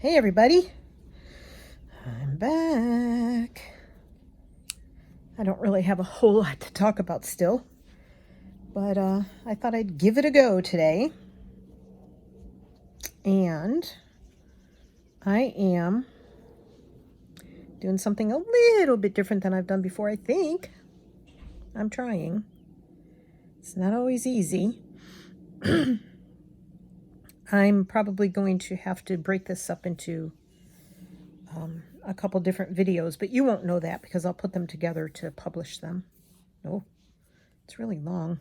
Hey everybody, I'm back. I don't really have a whole lot to talk about still, but I thought I'd give it a go today. And I am doing something a little bit different than I've done before, I think. I'm trying. It's not always easy. I'm probably going to have to break this up into a couple different videos, but you won't know that because I'll put them together to publish them. Oh, it's really long.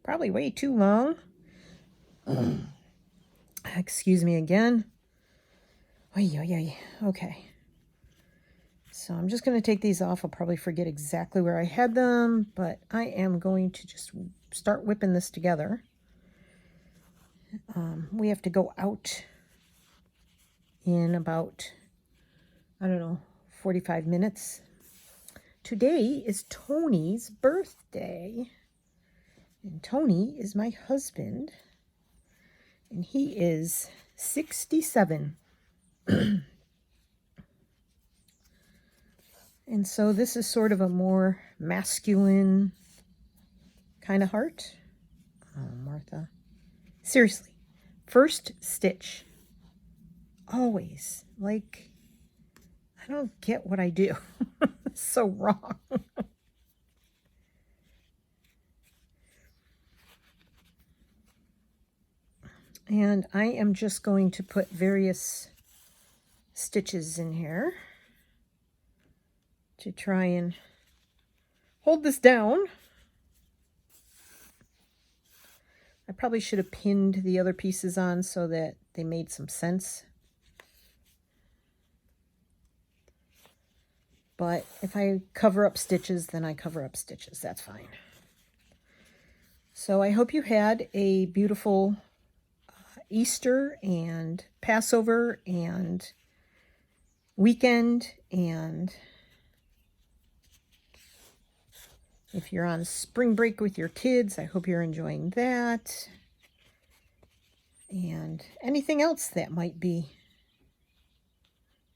Probably way too long. Excuse me again. Okay. So I'm just going to take these off. I'll probably forget exactly where I had them, but I am going to just start whipping this together. We have to go out in about, 45 minutes. Today is Tony's birthday. And Tony is my husband. And he is 67. And so this is sort of a more masculine kind of heart. Oh, Martha. Seriously, first stitch. Always. Like, I don't get what I do. It's so wrong. And I am just going to put various stitches in here to try and hold this down. I probably should have pinned the other pieces on so that they made some sense. But if I cover up stitches, then I cover up stitches. That's fine. So I hope you had a beautiful Easter and Passover and weekend, and if you're on spring break with your kids, I hope you're enjoying that. And anything else that might be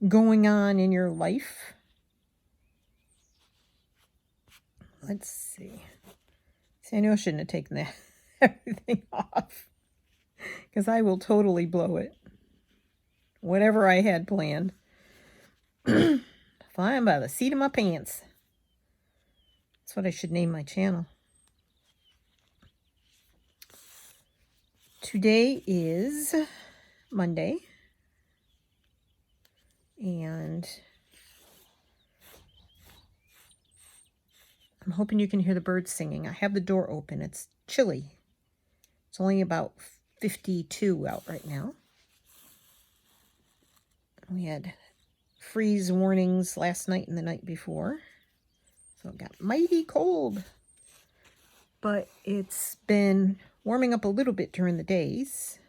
going on in your life. Let's see. I know I shouldn't have taken that everything off, because I will totally blow it. Whatever I had planned. Flying by the seat of my pants. That's what I should name my channel. Today is Monday. And I'm hoping you can hear the birds singing. I have the door open. It's chilly. It's only about 52 out right now. We had freeze warnings last night and the night before. So it got mighty cold. But it's been warming up a little bit during the days.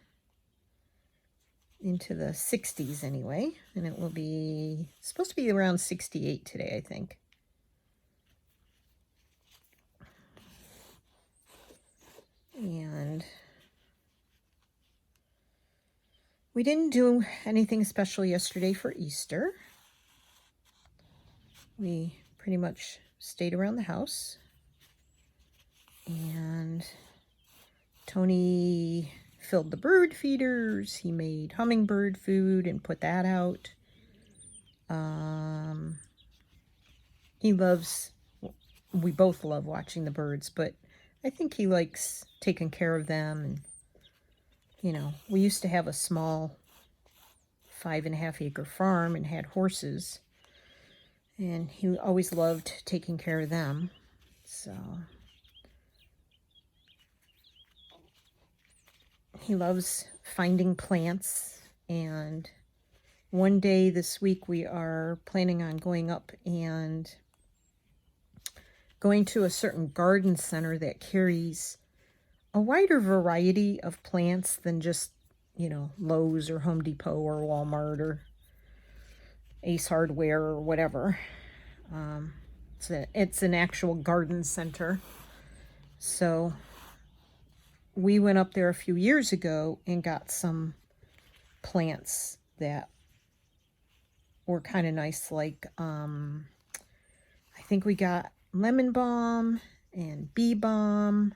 Into the 60s anyway. And it will be supposed to be around 68 today, I think. And we didn't do anything special yesterday for Easter. We pretty much stayed around the house. And Tony filled the bird feeders. He made hummingbird food and put that out. We both love watching the birds, but I think he likes taking care of them. And, we used to have a small 5.5-acre farm and had horses. And he always loved taking care of them. So he loves finding plants. And one day this week we are planning on going up and going to a certain garden center that carries a wider variety of plants than just, Lowe's or Home Depot or Walmart or Ace Hardware or whatever. It's an actual garden center. So we went up there a few years ago and got some plants that were kind of nice. Like, I think we got lemon balm and bee balm.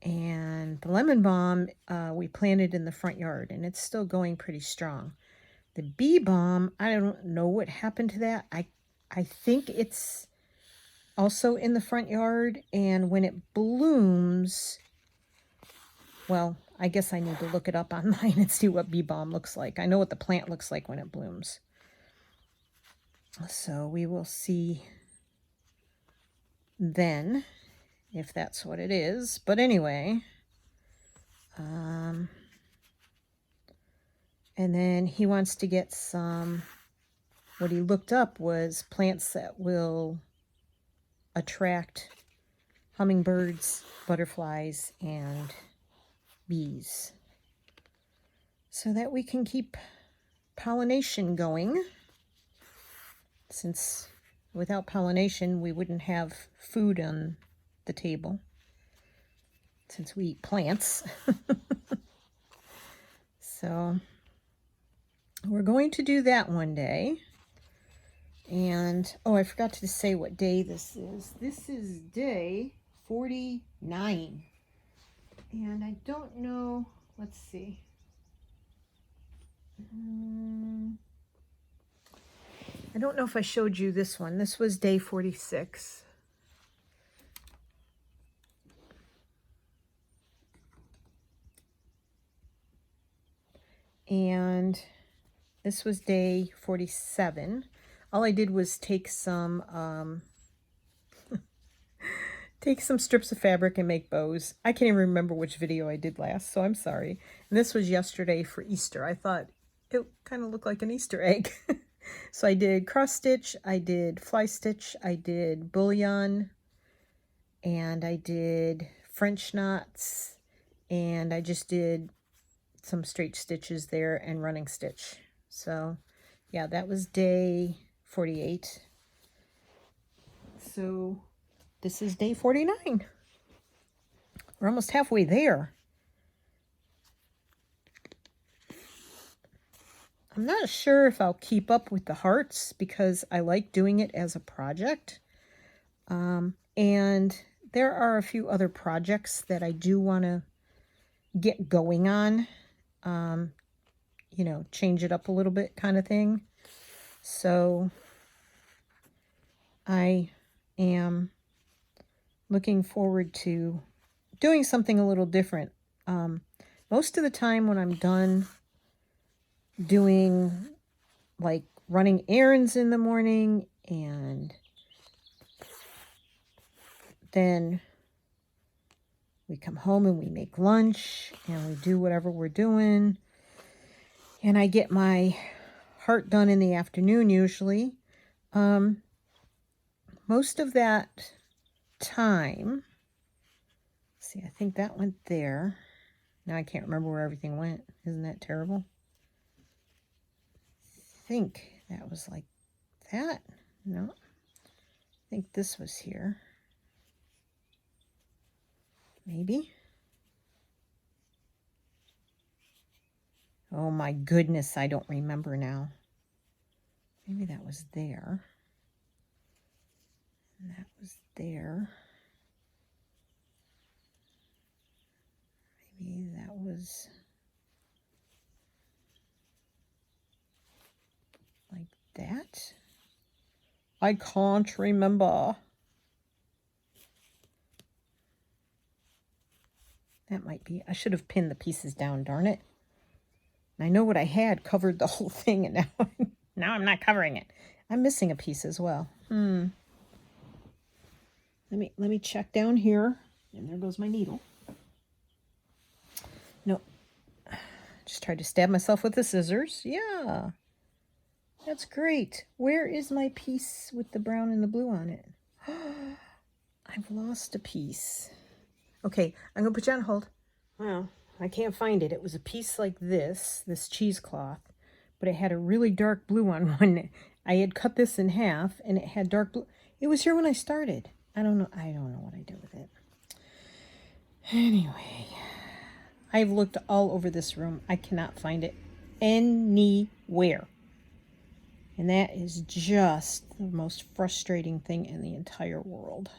And the lemon balm we planted in the front yard, and it's still going pretty strong. The bee balm, I don't know what happened to that. I think it's also in the front yard, and when it blooms, well, I guess I need to look it up online and see what bee balm looks like. I know what the plant looks like when it blooms. So we will see then if that's what it is. But anyway, and then he wants to get some, what he looked up was plants that will attract hummingbirds, butterflies, and bees, so that we can keep pollination going, since without pollination we wouldn't have food on the table, since we eat plants. So we're going to do that one day. And oh, I forgot to say what day this is. This is day 49. And I don't know, let's see. I don't know if I showed you this one. This was day 46. And this was day 47. All I did was take some strips of fabric and make bows. I can't even remember which video I did last, so I'm sorry. And this was yesterday for Easter. I thought it kind of looked like an Easter egg. So I did cross stitch, I did fly stitch, I did bullion, and I did French knots, and I just did some straight stitches there and running stitch. So yeah, that was day 48. So this is day 49. We're almost halfway there. I'm not sure if I'll keep up with the hearts because I like doing it as a project. And there are a few other projects that I do want to get going on. You know, change it up a little bit kind of thing. So I am looking forward to doing something a little different. Most of the time when I'm done doing like running errands in the morning, and then we come home and we make lunch and we do whatever we're doing, and I get my heart done in the afternoon usually. Most of that time, see, I think that went there. Now I can't remember where everything went. Isn't that terrible? I think that was like that. No, I think this was here. Maybe. Oh my goodness, I don't remember now. Maybe that was there. And that was there. Maybe that was like that. I can't remember. That might be. I should have pinned the pieces down, darn it. I know what I had covered the whole thing, and now I'm not covering it. I'm missing a piece as well. Let me check down here. And there goes my needle. No. Just tried to stab myself with the scissors. Yeah. That's great. Where is my piece with the brown and the blue on it? I've lost a piece. Okay, I'm going to put you on hold. Well, I can't find it. It was a piece like this cheesecloth, but it had a really dark blue on one. I had cut this in half, and it had dark blue. It was here when I started. I don't know what I did with it. Anyway, I've looked all over this room. I cannot find it. anywhere. And that is just the most frustrating thing in the entire world.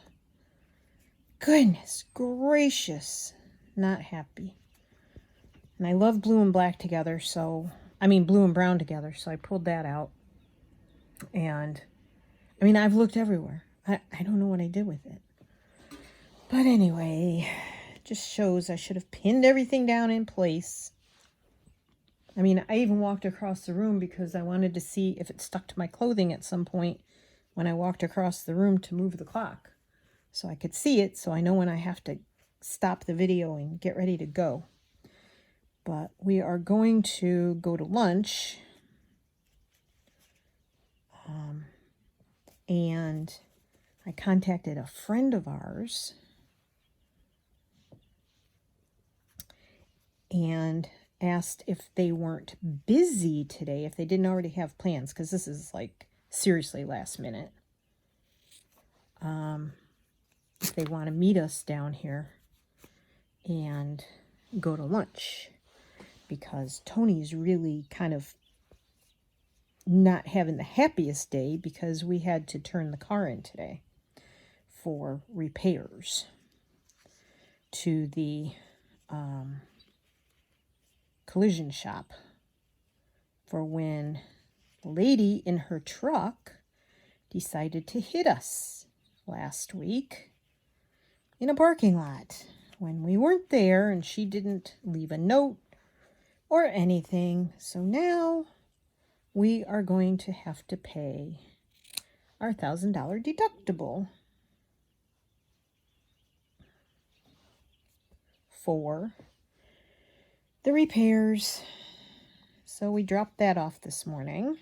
Goodness gracious. Not happy. And I love blue and black together, so... I mean, blue and brown together, so I pulled that out. And, I mean, I've looked everywhere. I don't know what I did with it. But anyway, it just shows I should have pinned everything down in place. I mean, I even walked across the room because I wanted to see if it stuck to my clothing at some point when I walked across the room to move the clock. So I could see it, so I know when I have to stop the video and get ready to go. But we are going to go to lunch. And I contacted a friend of ours and asked if they weren't busy today, if they didn't already have plans, because this is like seriously last minute. If they want to meet us down here and go to lunch, because Tony's really kind of not having the happiest day because we had to turn the car in today for repairs to the collision shop for when the lady in her truck decided to hit us last week in a parking lot when we weren't there, and she didn't leave a note or anything. So now we are going to have to pay our $1,000 deductible for the repairs. So we dropped that off this morning,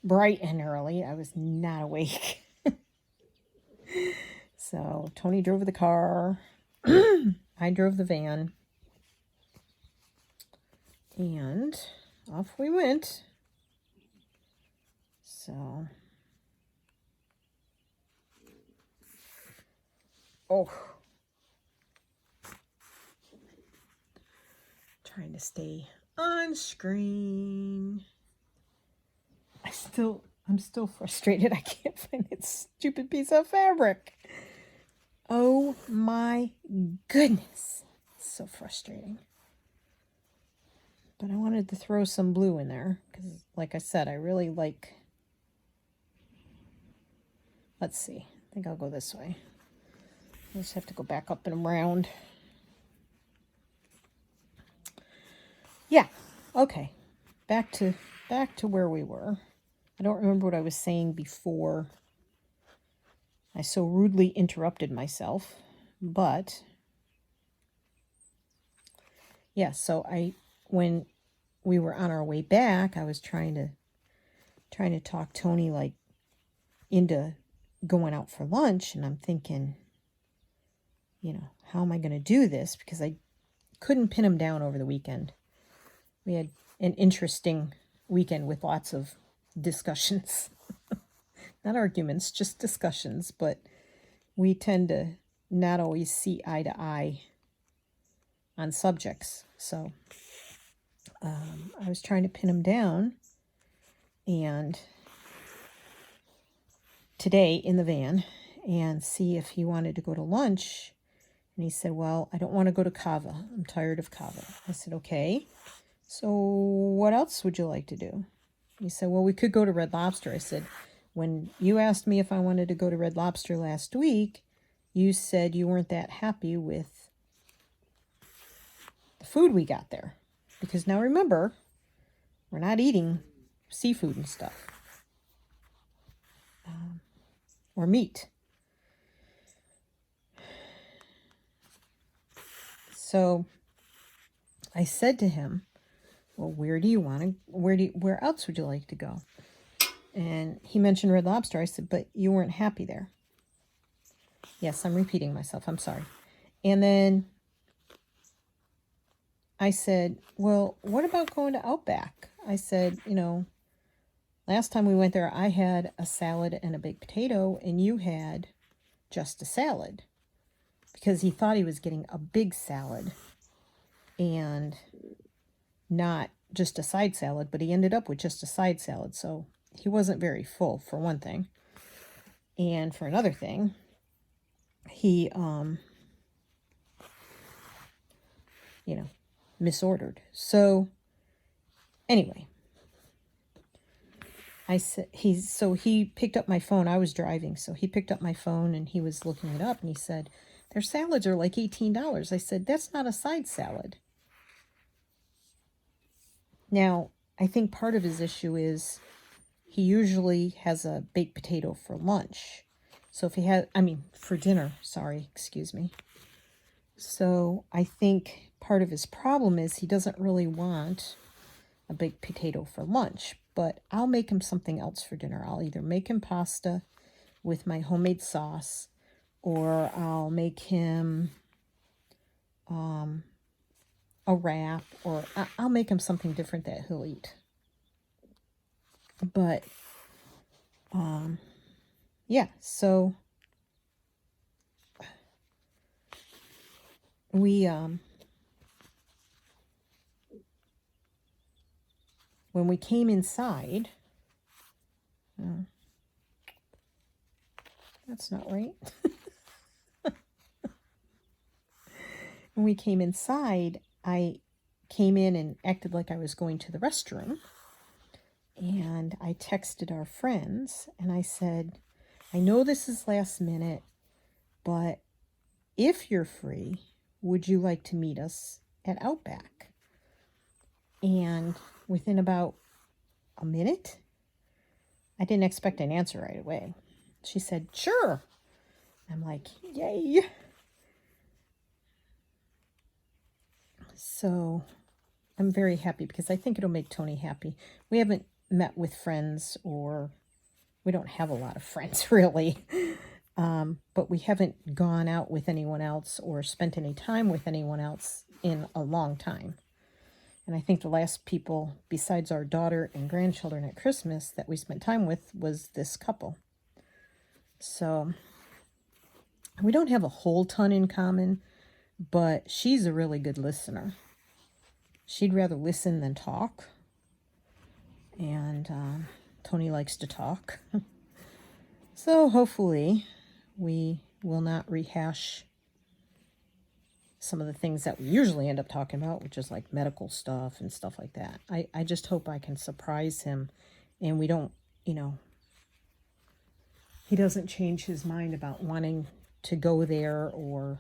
bright and early. I was not awake. So Tony drove the car. I drove the van. And off we went. So, trying to stay on screen. I'm still frustrated. I can't find that stupid piece of fabric. Oh my goodness. It's so frustrating. But I wanted to throw some blue in there because, like I said, I really like... Let's see. I think I'll go this way. I just have to go back up and around. Yeah. Okay. Back to where we were. I don't remember what I was saying before I so rudely interrupted myself, but yeah, so when we were on our way back, I was trying to talk Tony like into going out for lunch, and I'm thinking, you know, how am I going to do this? Because I couldn't pin him down over the weekend. We had an interesting weekend with lots of discussions. Not arguments, just discussions, but we tend to not always see eye to eye on subjects. So I was trying to pin him down, and today in the van, and see if he wanted to go to lunch. And he said, well, I don't want to go to Cava. I'm tired of Cava. I said, okay. So what else would you like to do? He said, well, we could go to Red Lobster. I said, when you asked me if I wanted to go to Red Lobster last week, you said you weren't that happy with the food we got there. Because now remember, we're not eating seafood and stuff. Or meat. So I said to him, well, where else would you like to go? And he mentioned Red Lobster. I said, but you weren't happy there. Yes, I'm repeating myself. I'm sorry. And then I said, well, what about going to Outback? I said, you know, last time we went there, I had a salad and a baked potato, and you had just a salad. Because he thought he was getting a big salad and not just a side salad, but he ended up with just a side salad. So he wasn't very full, for one thing. And for another thing, he, misordered. So anyway, he picked up my phone. I was driving, so he picked up my phone and he was looking it up and he said, their salads are like $18. I said, that's not a side salad. Now, I think part of his issue is he usually has a baked potato for lunch. So if he had, for dinner, sorry, excuse me. So I think part of his problem is he doesn't really want a baked potato for lunch, but I'll make him something else for dinner. I'll either make him pasta with my homemade sauce, or I'll make him a wrap, or I'll make him something different that he'll eat. But yeah, so we when we came inside, that's not right. When we came inside, I came in and acted like I was going to the restroom. And I texted our friends and I said, I know this is last minute, but if you're free, would you like to meet us at Outback? And within about a minute, I didn't expect an answer right away. She said, sure. I'm like, yay. So I'm very happy because I think it'll make Tony happy. We haven't met with friends, or we don't have a lot of friends really. But we haven't gone out with anyone else or spent any time with anyone else in a long time. And I think the last people, besides our daughter and grandchildren at Christmas, that we spent time with was this couple. So we don't have a whole ton in common, but she's a really good listener. She'd rather listen than talk. And Tony likes to talk. So hopefully we will not rehash some of the things that we usually end up talking about, which is like medical stuff and stuff like that. I just hope I can surprise him and we don't, he doesn't change his mind about wanting to go there or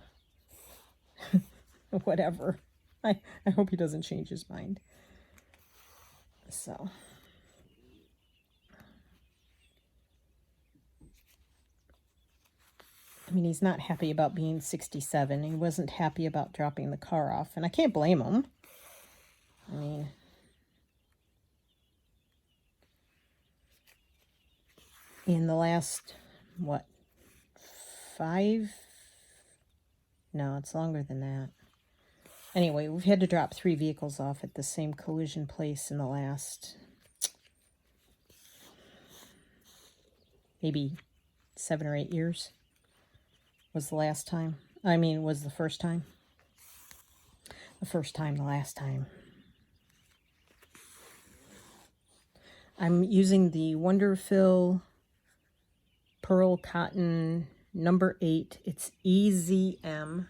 whatever. I hope he doesn't change his mind. So he's not happy about being 67. He wasn't happy about dropping the car off, and I can't blame him. In the last, 5? No, it's longer than that. Anyway, we've had to drop 3 vehicles off at the same collision place in the last, maybe 7 or 8 years. Was the last time. Was the first time. The first time, the last time. I'm using the Wonderfill Pearl Cotton number 8. It's EZM.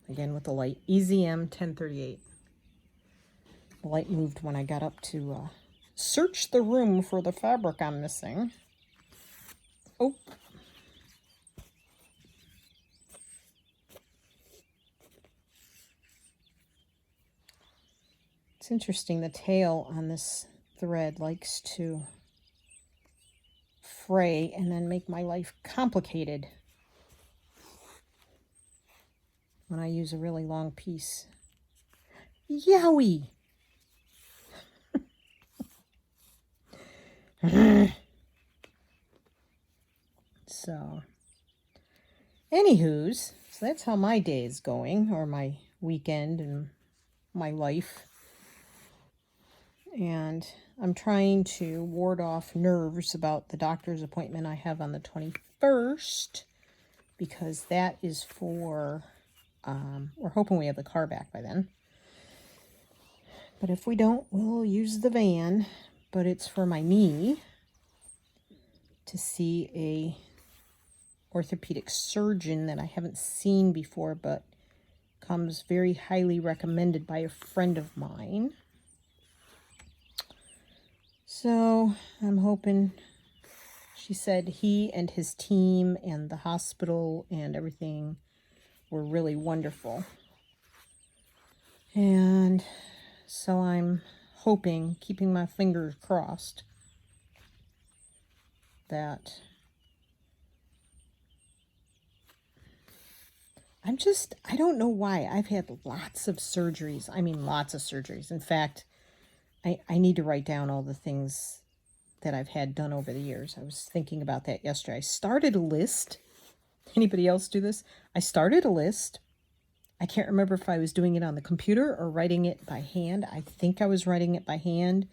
Again with the light. EZM 1038. The light moved when I got up to search the room for the fabric I'm missing. Oh. It's interesting, the tail on this thread likes to fray and then make my life complicated when I use a really long piece. Yowie! So, anywho's, so that's how my day is going, or my weekend and my life. And I'm trying to ward off nerves about the doctor's appointment I have on the 21st, because that is for, we're hoping we have the car back by then. But if we don't, we'll use the van. But it's for my knee to see a orthopedic surgeon that I haven't seen before, but comes very highly recommended by a friend of mine. So I'm hoping, she said he and his team and the hospital and everything were really wonderful. And so I'm hoping, keeping my fingers crossed, that I don't know why. I've had lots of surgeries. I mean, lots of surgeries. In fact, I need to write down all the things that I've had done over the years. I was thinking about that yesterday. I started a list. Anybody else do this? I started a list. I can't remember if I was doing it on the computer or writing it by hand. I think I was writing it by hand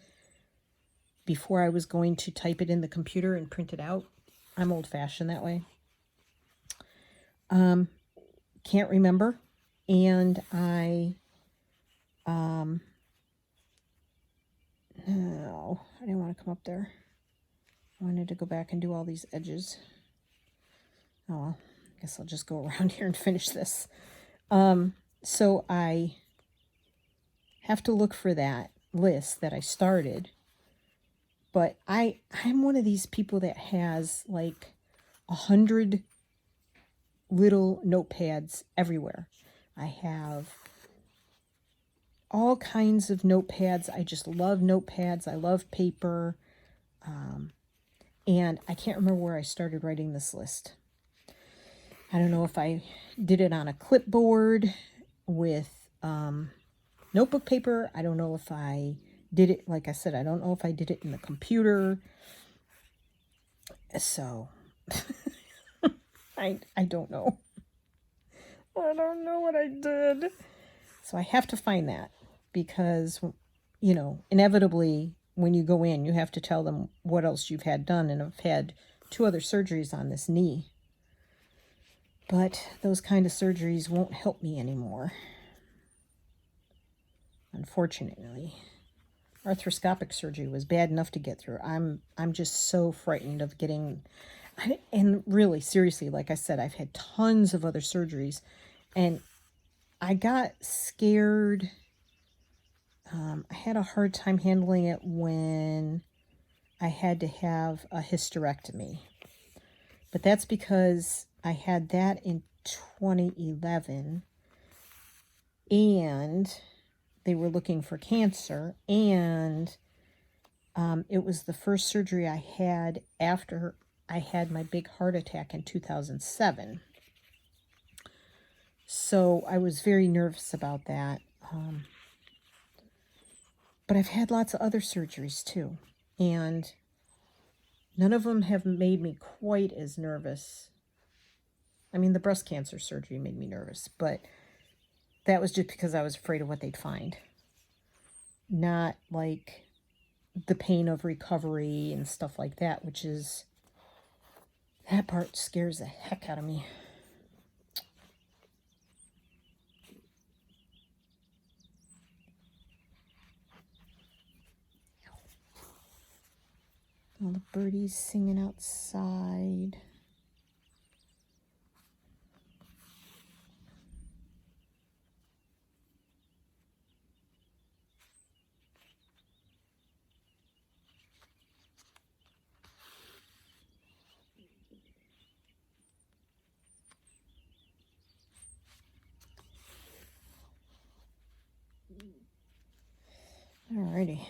before I was going to type it in the computer and print it out. I'm old-fashioned that way. Can't remember. And no, I didn't want to come up there. I wanted to go back and do all these edges. Oh well, I guess I'll just go around here and finish this. So I have to look for that list that I started. But I'm one of these people that has like 100 little notepads everywhere. I have all kinds of notepads. I just love notepads. I love paper. And I can't remember where I started writing this list. I don't know if I did it on a clipboard with notebook paper. I don't know if I did it, like I said, I don't know if I did it in the computer. So, I don't know. I don't know what I did. So I have to find that because, you know, inevitably when you go in, you have to tell them what else you've had done. And I've had 2 other surgeries on this knee. But those kind of surgeries won't help me anymore. Unfortunately. Arthroscopic surgery was bad enough to get through. I'm just so frightened of getting... And really, seriously, like I said, I've had tons of other surgeries. And I got scared. I had a hard time handling it when I had to have a hysterectomy. But that's because I had that in 2011. And they were looking for cancer. And it was the first surgery I had after I had my big heart attack in 2007. So I was very nervous about that. But I've had lots of other surgeries too. And none of them have made me quite as nervous. I mean, the breast cancer surgery made me nervous, but that was just because I was afraid of what they'd find. Not like the pain of recovery and stuff like that, which is... that part scares the heck out of me. All the birdies singing outside. Alrighty.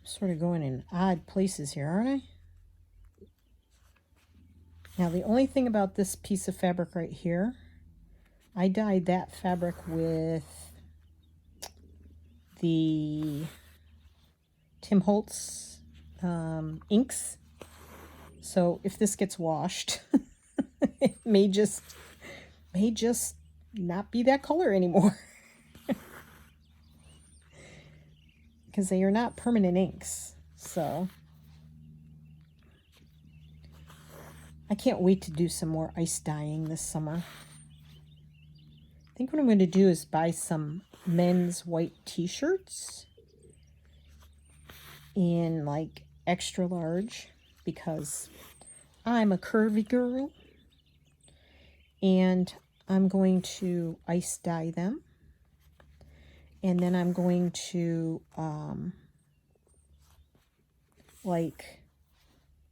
Sort of going in odd places here, aren't I? Now, the only thing about this piece of fabric right here, I dyed that fabric with the Tim Holtz inks. So if this gets washed, it may just not be that color anymore. Because they are not permanent inks. So I can't wait to do some more ice dyeing this summer. I think what I'm going to do is buy some men's white t-shirts in like extra large because I'm a curvy girl, and I'm going to ice dye them, and then I'm going to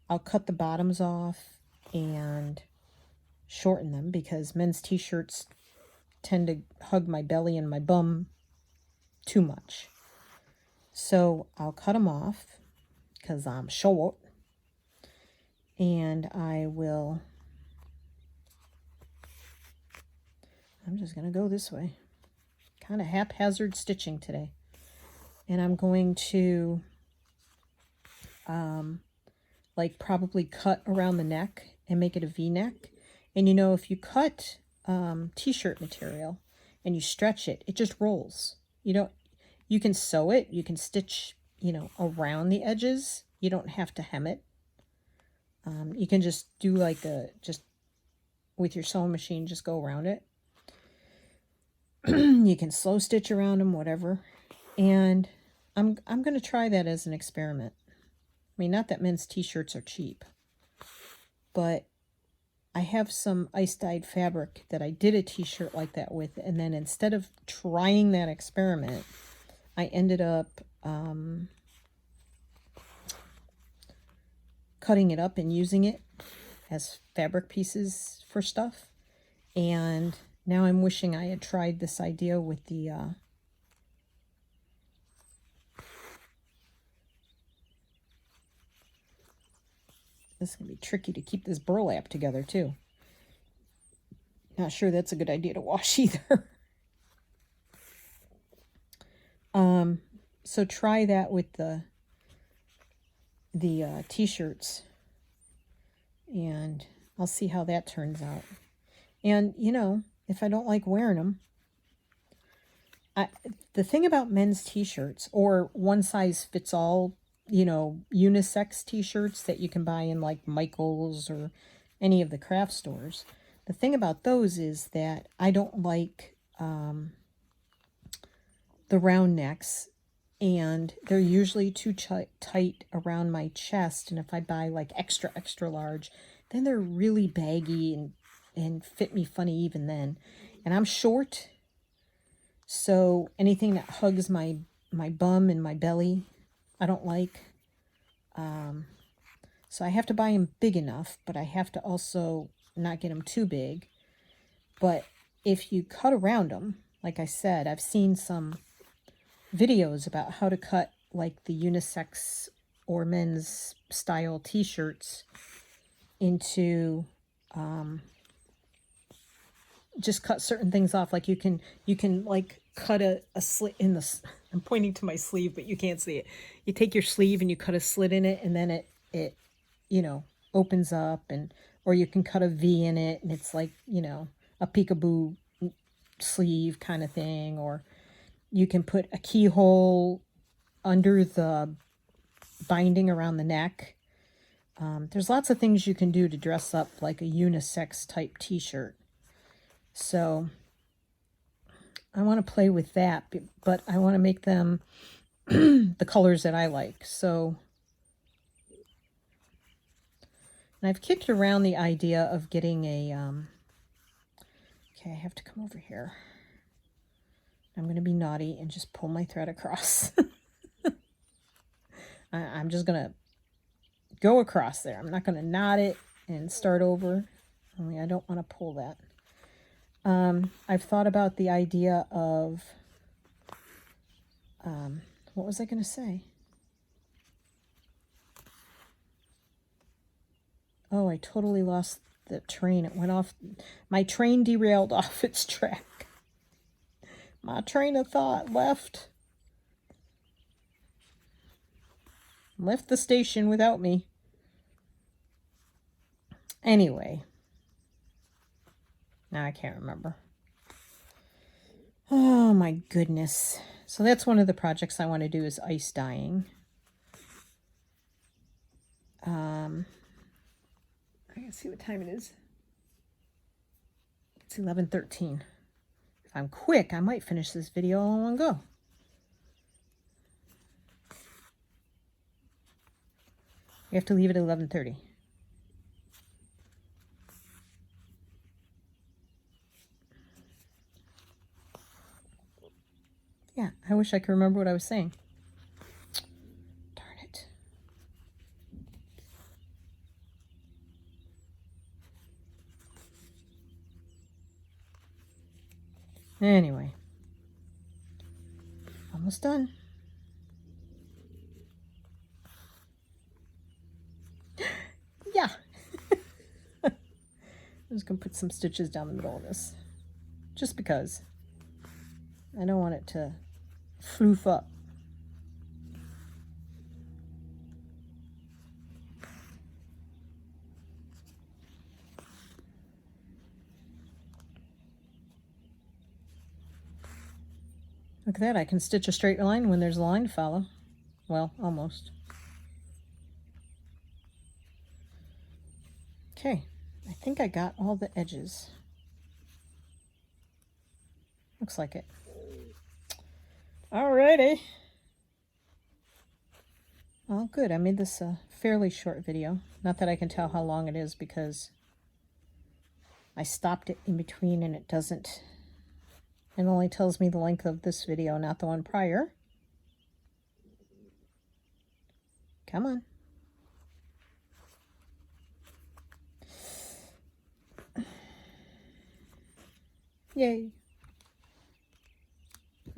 I'll cut the bottoms off and shorten them because men's t-shirts tend to hug my belly and my bum too much. So I'll cut them off because I'm short, and I'm just going to go this way. Kind of haphazard stitching today. And I'm going to probably cut around the neck and make it a V-neck. And if you cut t-shirt material and you stretch it, it just rolls. You can sew it, you can stitch, around the edges. You don't have to hem it. You can just do just with your sewing machine, just go around it. You can slow stitch around them, whatever. And I'm going to try that as an experiment. I mean, not that men's t-shirts are cheap, but I have some ice-dyed fabric that I did a t-shirt like that with, and then instead of trying that experiment, I ended up cutting it up and using it as fabric pieces for stuff. And now I'm wishing I had tried this idea with the this is going to be tricky to keep this burlap together too. Not sure that's a good idea to wash either. So try that with the t-shirts, and I'll see how that turns out. And if I don't like wearing them, the thing about men's t-shirts, or one size fits all, unisex t-shirts that you can buy in like Michael's or any of the craft stores, the thing about those is that I don't like the round necks, and they're usually too tight around my chest. And if I buy like extra large, then they're really baggy and fit me funny even then. And I'm short, so anything that hugs my bum and my belly, I don't like. So I have to buy them big enough, but I have to also not get them too big. But if you cut around them, like I said, I've seen some videos about how to cut like the unisex or men's style t-shirts into just cut certain things off. Like you can like cut a slit in the, I'm pointing to my sleeve, but you can't see it. You take your sleeve and you cut a slit in it, and then it opens up, or you can cut a V in it, and it's like, a peekaboo sleeve kind of thing. Or you can put a keyhole under the binding around the neck. There's lots of things you can do to dress up like a unisex type t-shirt. So I want to play with that, but I want to make them the colors that I like. So, and I've kicked around the idea of getting a, okay, I have to come over here. I'm going to be naughty and just pull my thread across. I'm just going to go across there. I'm not going to knot it and start over. Only I don't want to pull that. I've thought about the idea of, what was I going to say? Oh, I totally lost the train. It went off. My train derailed off its track. My train of thought left the station without me. Anyway. Now I can't remember. Oh my goodness. So that's one of the projects I want to do, is ice dyeing. I Let's see what time it is. It's 11:13. If I'm quick, I might finish this video all in one go. You have to leave at 11:30. Yeah, I wish I could remember what I was saying. Darn it. Anyway. Almost done. Yeah. I'm just going to put some stitches down the middle of this. Just because. I don't want it to floof up. Look at that, I can stitch a straight line when there's a line to follow. Well, almost. Okay, I think I got all the edges. Looks like it. Alrighty. Well, good. I made this a fairly short video. Not that I can tell how long it is because I stopped it in between and it doesn't. It only tells me the length of this video, not the one prior. Come on. Yay.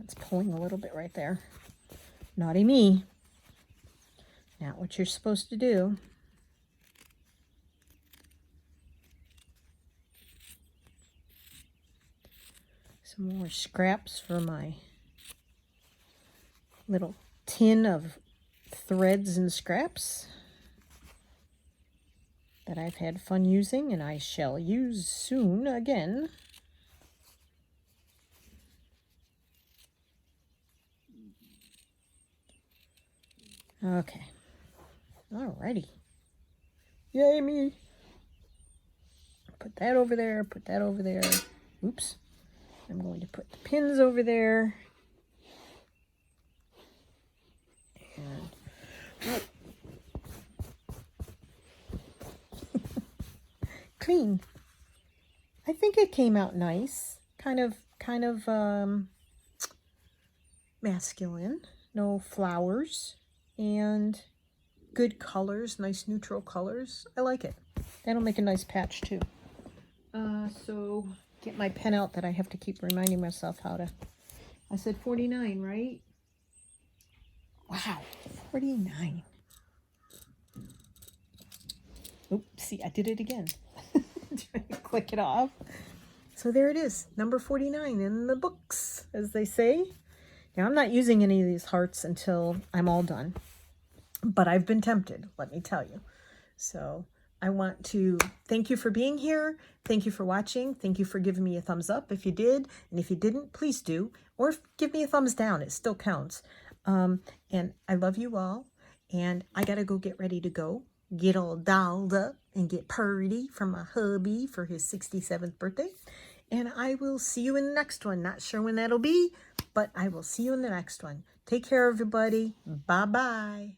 It's pulling a little bit right there. Naughty me. Not what you're supposed to do. Some more scraps for my little tin of threads and scraps that I've had fun using and I shall use soon again. Okay. Alrighty. Yay me. Put that over there, put that over there. Oops. I'm going to put the pins over there. And clean. I think it came out nice. Kind of masculine. No flowers. And good colors, nice neutral colors. I like it. That'll make a nice patch too. So get my pen out that I have to keep reminding myself how to. I said 49, right? Wow, 49. Oops, see, I did it again. Trying to click it off. So there it is, number 49 in the books, as they say. Now, I'm not using any of these hearts until I'm all done. But I've been tempted, let me tell you. So I want to thank you for being here. Thank you for watching. Thank you for giving me a thumbs up if you did. And if you didn't, please do. Or give me a thumbs down. It still counts. And I love you all. And I got to go get ready to go. Get all dolled up and get purdy from my hubby for his 67th birthday. And I will see you in the next one. Not sure when that'll be, but I will see you in the next one. Take care, everybody. Bye-bye.